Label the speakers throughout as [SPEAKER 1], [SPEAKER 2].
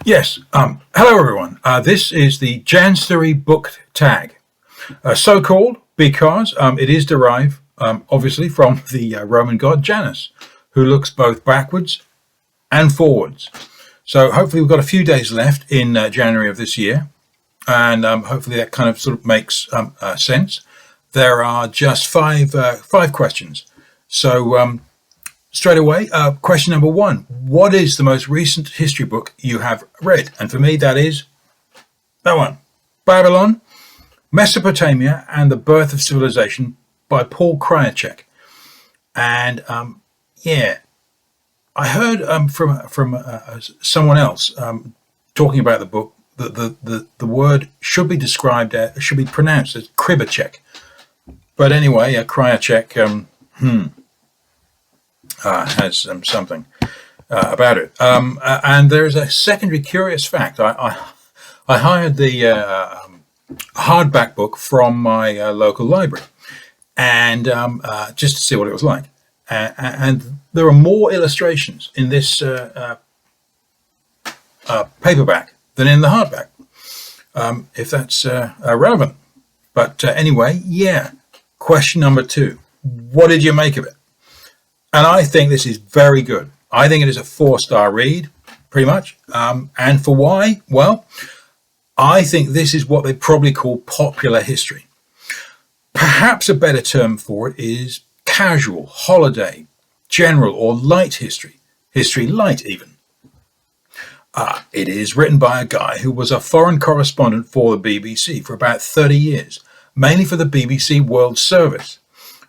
[SPEAKER 1] Yes. Hello, everyone. This is the Janstory Book Tag, so called because it is derived, obviously, from the Roman god Janus, who looks both backwards and forwards. So hopefully we've got a few days left in January of this year, and hopefully that kind of sort of makes sense. There are just five questions. So straight away, question number one: what is the most recent history book you have read? And for me, that is that one, Babylon, Mesopotamia, and the Birth of Civilization by Paul Kryachek. And yeah, I heard from someone else talking about the book that the word should be should be pronounced as Kribachek. But anyway, Kryachek has something about it. And there's a secondary curious fact. I hired the hardback book from my local library, and just to see what it was like. And there are more illustrations in this paperback than in the hardback, if that's relevant. But anyway, yeah. Question number two: what did you make of it? And I think this is very good. I think it is a 4-star read, pretty much. And for why? Well, I think this is what they probably call popular history. Perhaps a better term for it is casual, holiday, general, or light history. History light, even. It is written by a guy who was a foreign correspondent for the BBC for about 30 years, mainly for the BBC World Service.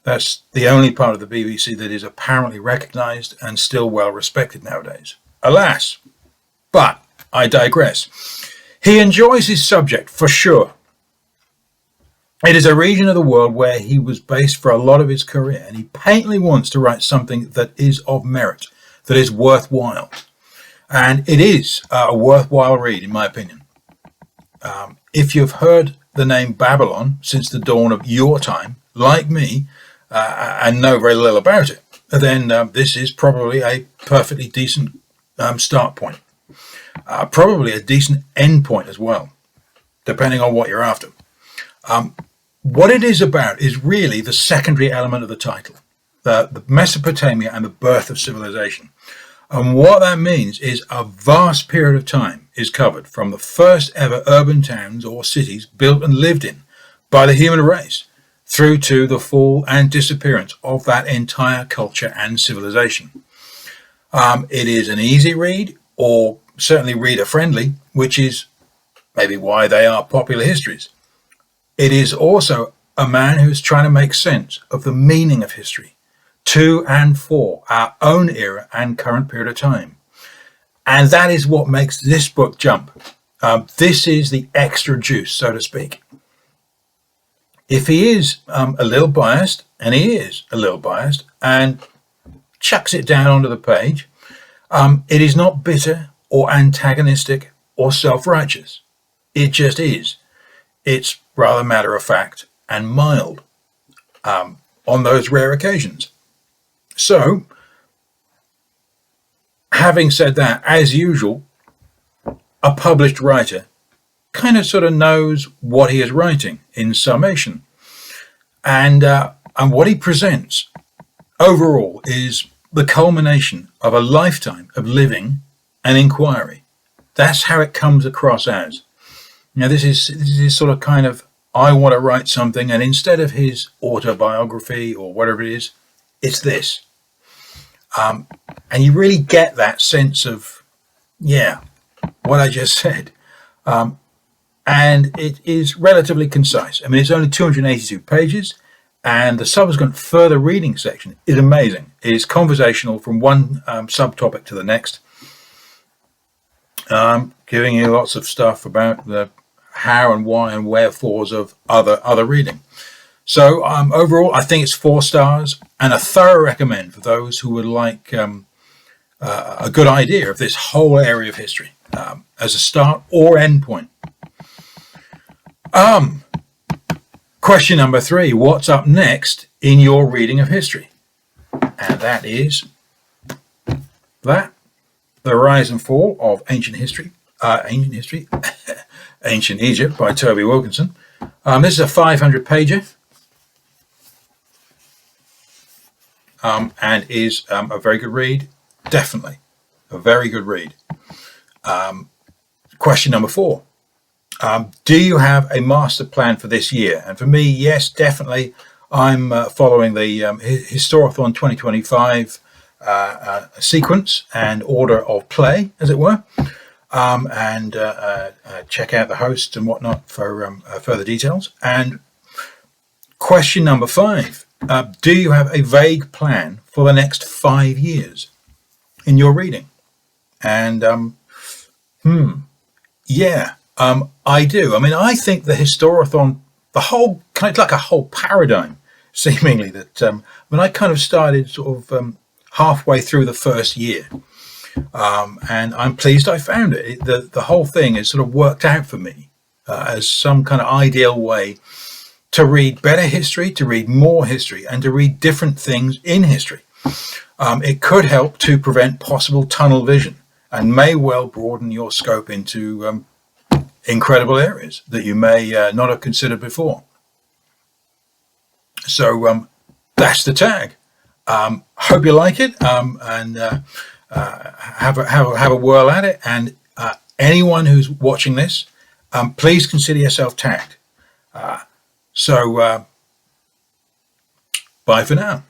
[SPEAKER 1] That's the only part of the BBC that is apparently recognised and still well respected nowadays. Alas, but I digress. He enjoys his subject for sure. It is a region of the world where he was based for a lot of his career, and he patently wants to write something that is of merit, that is worthwhile. And it is a worthwhile read, in my opinion. If you've heard the name Babylon since the dawn of your time, like me, and know very little about it, then this is probably a perfectly decent start point. Probably a decent end point as well, depending on what you're after. What it is about is really the secondary element of the title, the Mesopotamia and the birth of civilization. And what that means is a vast period of time is covered, from the first ever urban towns or cities built and lived in by the human race, through to the fall and disappearance of that entire culture and civilization. It is an easy read, or certainly reader-friendly, which is maybe why they are popular histories. It is also a man who is trying to make sense of the meaning of history to and for our own era and current period of time. And that is what makes this book jump. This is the extra juice, so to speak. If he is a little biased, and he is a little biased, and chucks it down onto the page, it is not bitter or antagonistic or self-righteous. It just is. It's rather matter-of-fact and mild on those rare occasions. So, having said that, as usual, a published writer kind of sort of knows what he is writing in summation. And what he presents overall is the culmination of a lifetime of living and inquiry. That's how it comes across as. Now, this is sort of kind of, I want to write something, and instead of his autobiography or whatever it is, it's this. And you really get that sense of, yeah, what I just said. And it is relatively concise. I mean, it's only 282 pages, and the subsequent further reading section is amazing. It is conversational from one subtopic to the next, giving you lots of stuff about the how and why and wherefores of other reading. So overall, I think it's 4 stars and a thorough recommend for those who would like a good idea of this whole area of history as a start or end point. Question number 3, what's up next in your reading of history? And that is the rise and fall of ancient history, Ancient History, Ancient Egypt by Toby Wilkinson. This is a 500 pager and is a very good read. Definitely a very good read. Question number 4. Do you have a master plan for this year? And for me, yes, definitely. I'm following the Historathon 2025 sequence and order of play, as it were, and check out the host and whatnot for further details. And question number 5, do you have a vague plan for the next 5 years in your reading? And yeah, I do. I mean, I think the Historathon, the whole kind of like a whole paradigm, seemingly, that when I kind of started sort of halfway through the first year, and I'm pleased I found it. The whole thing has sort of worked out for me as some kind of ideal way to read better history, to read more history, and to read different things in history. It could help to prevent possible tunnel vision and may well broaden your scope into incredible areas that you may not have considered before. So that's the tag. Hope you like it, and have a whirl at it. And anyone who's watching this, please consider yourself tagged. So bye for now.